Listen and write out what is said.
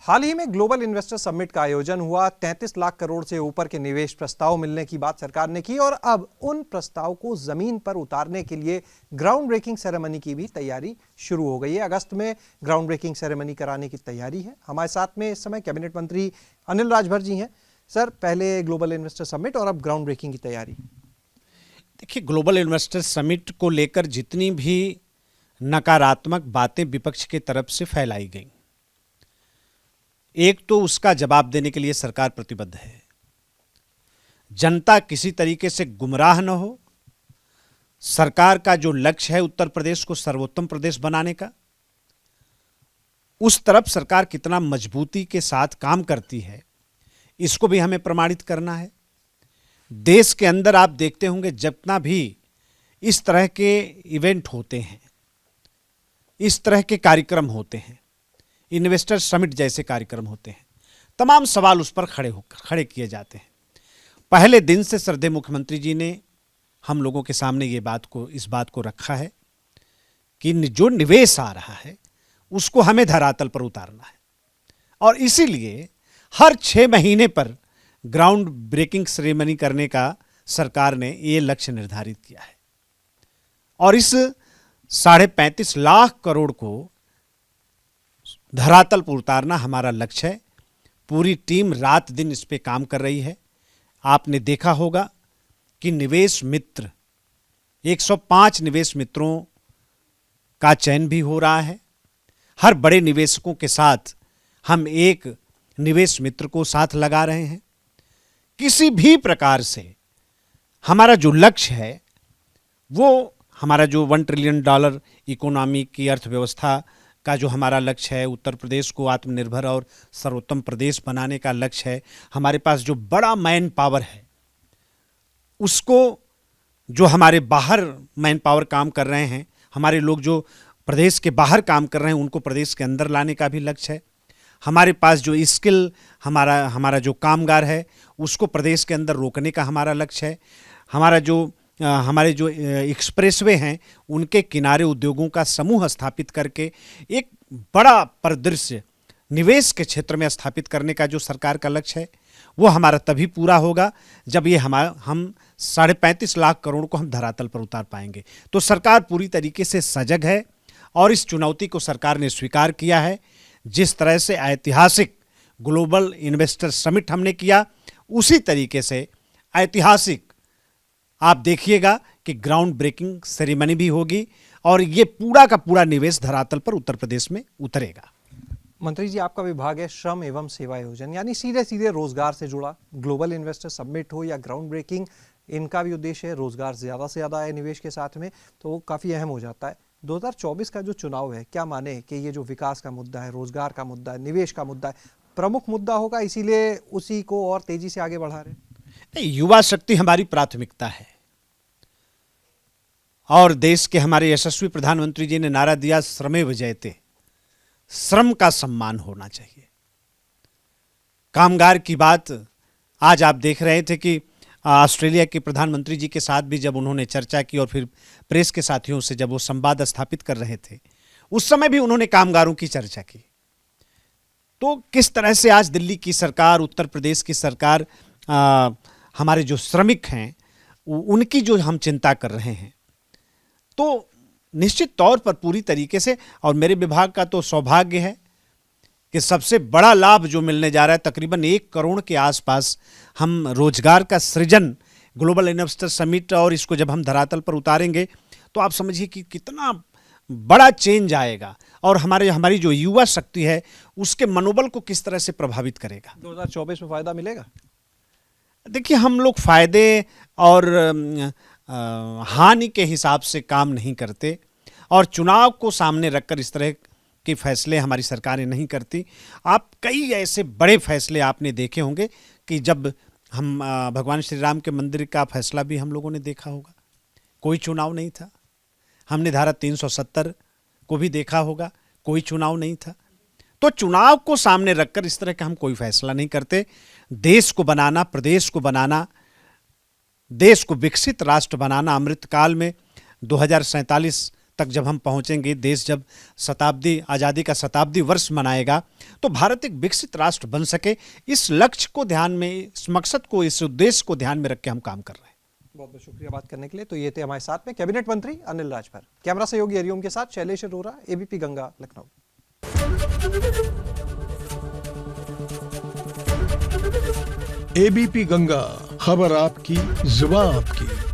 हाल ही में global investor summit का आयोजन हुआ। 33 लाख करोड़ से ऊपर के निवेश प्रस्ताव मिलने की बात सरकार ने की और अब उन प्रस्ताव को जमीन पर उतारने के लिए ग्राउंड ब्रेकिंग सेरेमनी की भी तैयारी शुरू हो गई है। अगस्त में ग्राउंड ब्रेकिंग सेरेमनी कराने की तैयारी है। हमारे साथ में इस समय कैबिनेट मंत्री अनिल राजभर जी हैं। सर, पहले ग्लोबल इन्वेस्टर समिट और अब ग्राउंड ब्रेकिंग की तैयारी। देखिए, ग्लोबल इन्वेस्टर समिट को लेकर जितनी भी नकारात्मक बातें विपक्ष की तरफ से फैलाई गई, एक तो उसका जवाब देने के लिए सरकार प्रतिबद्ध है। जनता किसी तरीके से गुमराह न हो। सरकार का जो लक्ष्य है उत्तर प्रदेश को सर्वोत्तम प्रदेश बनाने का, उस तरफ सरकार कितना मजबूती के साथ काम करती है, इसको भी हमें प्रमाणित करना है। देश के अंदर आप देखते होंगे जितना भी इस तरह के इवेंट होते हैं, इस तरह के कार्यक्रम होते हैं, इन्वेस्टर समिट जैसे कार्यक्रम होते हैं, तमाम सवाल उस पर खड़े किए जाते हैं। पहले दिन से श्रद्धेय मुख्यमंत्री जी ने हम लोगों के सामने इस बात को रखा है कि जो निवेश आ रहा है उसको हमें धरातल पर उतारना है, और इसीलिए हर 6 महीने पर ग्राउंड ब्रेकिंग सेरेमनी करने का सरकार ने ये लक्ष्य निर्धारित किया है। और इस 35.5 लाख करोड़ को धरातल पर उतारना हमारा लक्ष्य है। पूरी टीम रात दिन इस पे काम कर रही है। आपने देखा होगा कि निवेश मित्र 105 निवेश मित्रों का चयन भी हो रहा है। हर बड़े निवेशकों के साथ हम एक निवेश मित्र को साथ लगा रहे हैं। किसी भी प्रकार से हमारा जो लक्ष्य है, वो हमारा जो $1 ट्रिलियन इकोनॉमी की अर्थव्यवस्था का जो हमारा लक्ष्य है, उत्तर प्रदेश को आत्मनिर्भर और सर्वोत्तम प्रदेश बनाने का लक्ष्य है, हमारे पास जो बड़ा मैन पावर है, उसको जो हमारे बाहर मैन पावर काम कर रहे हैं, हमारे लोग जो प्रदेश के बाहर काम कर रहे हैं, उनको प्रदेश के अंदर लाने का भी लक्ष्य है। हमारे पास जो स्किल हमारा जो कामगार है, उसको प्रदेश के अंदर रोकने का हमारा लक्ष्य है। हमारे जो एक्सप्रेसवे हैं, उनके किनारे उद्योगों का समूह स्थापित करके एक बड़ा परिदृश्य निवेश के क्षेत्र में स्थापित करने का जो सरकार का लक्ष्य है, वो हमारा तभी पूरा होगा जब ये हम 35.5 लाख करोड़ को हम धरातल पर उतार पाएंगे। तो सरकार पूरी तरीके से सजग है और इस चुनौती को सरकार ने स्वीकार किया है। जिस तरह से ऐतिहासिक ग्लोबल इन्वेस्टर समिट हमने किया, उसी तरीके से ऐतिहासिक आप देखिएगा कि ग्राउंड ब्रेकिंग सेरेमनी भी होगी और ये पूरा का पूरा निवेश धरातल पर उत्तर प्रदेश में उतरेगा। मंत्री जी, आपका विभाग है श्रम एवं सेवा आयोजन, यानी सीधे सीधे रोजगार से जुड़ा। ग्लोबल इन्वेस्टर समिट हो या ग्राउंड ब्रेकिंग, इनका भी उद्देश्य है रोजगार ज़्यादा से ज़्यादा है निवेश के साथ में, तो वो काफ़ी अहम हो जाता है। 2024 का जो चुनाव है, क्या माने कि ये जो विकास का मुद्दा है, रोजगार का मुद्दा है, निवेश का मुद्दा है, प्रमुख मुद्दा होगा, इसीलिए उसी को और तेजी से आगे बढ़ा रहे हैं? युवा शक्ति हमारी प्राथमिकता है और देश के हमारे यशस्वी प्रधानमंत्री जी ने नारा दिया, श्रमेव जयते, श्रम का सम्मान होना चाहिए। कामगार की बात आज आप देख रहे थे कि ऑस्ट्रेलिया के प्रधानमंत्री जी के साथ भी जब उन्होंने चर्चा की और फिर प्रेस के साथियों से जब वो संवाद स्थापित कर रहे थे, उस समय भी उन्होंने कामगारों की चर्चा की। तो किस तरह से आज दिल्ली की सरकार, उत्तर प्रदेश की सरकार हमारे जो श्रमिक हैं उनकी जो हम चिंता कर रहे हैं, तो निश्चित तौर पर पूरी तरीके से, और मेरे विभाग का तो सौभाग्य है कि सबसे बड़ा लाभ जो मिलने जा रहा है, तकरीबन 1 करोड़ के आसपास हम रोजगार का सृजन ग्लोबल इन्वेस्टर समिट, और इसको जब हम धरातल पर उतारेंगे तो आप समझिए कि कितना बड़ा चेंज आएगा और हमारी जो युवा शक्ति है उसके मनोबल को किस तरह से प्रभावित करेगा। 2024 में फायदा मिलेगा? देखिए, हम लोग फायदे और हानि के हिसाब से काम नहीं करते और चुनाव को सामने रखकर इस तरह के फैसले हमारी सरकारें नहीं करती। आप कई ऐसे बड़े फैसले आपने देखे होंगे कि जब हम भगवान श्री राम के मंदिर का फैसला भी हम लोगों ने देखा होगा, कोई चुनाव नहीं था। हमने धारा 370 को भी देखा होगा, कोई चुनाव नहीं था। तो चुनाव को सामने रखकर इस तरह का हम कोई फैसला नहीं करते। देश को बनाना, प्रदेश को बनाना, देश को विकसित राष्ट्र बनाना, अमृतकाल में 2047 तक जब हम पहुंचेंगे, देश जब आज़ादी का शताब्दी वर्ष मनाएगा, तो भारत एक विकसित राष्ट्र बन सके, इस लक्ष्य को ध्यान में, इस मकसद को, इस उद्देश्य को ध्यान में रख के हम काम कर रहे हैं। बहुत बहुत शुक्रिया बात करने के लिए। तो ये थे हमारे साथ में कैबिनेट मंत्री अनिल राजभर। कैमरा सहयोगी हरिओम के साथ शैलेश अरोरा, एबीपी गंगा, लखनऊ। एबीपी गंगा, खबर आपकी, जुबान आपकी।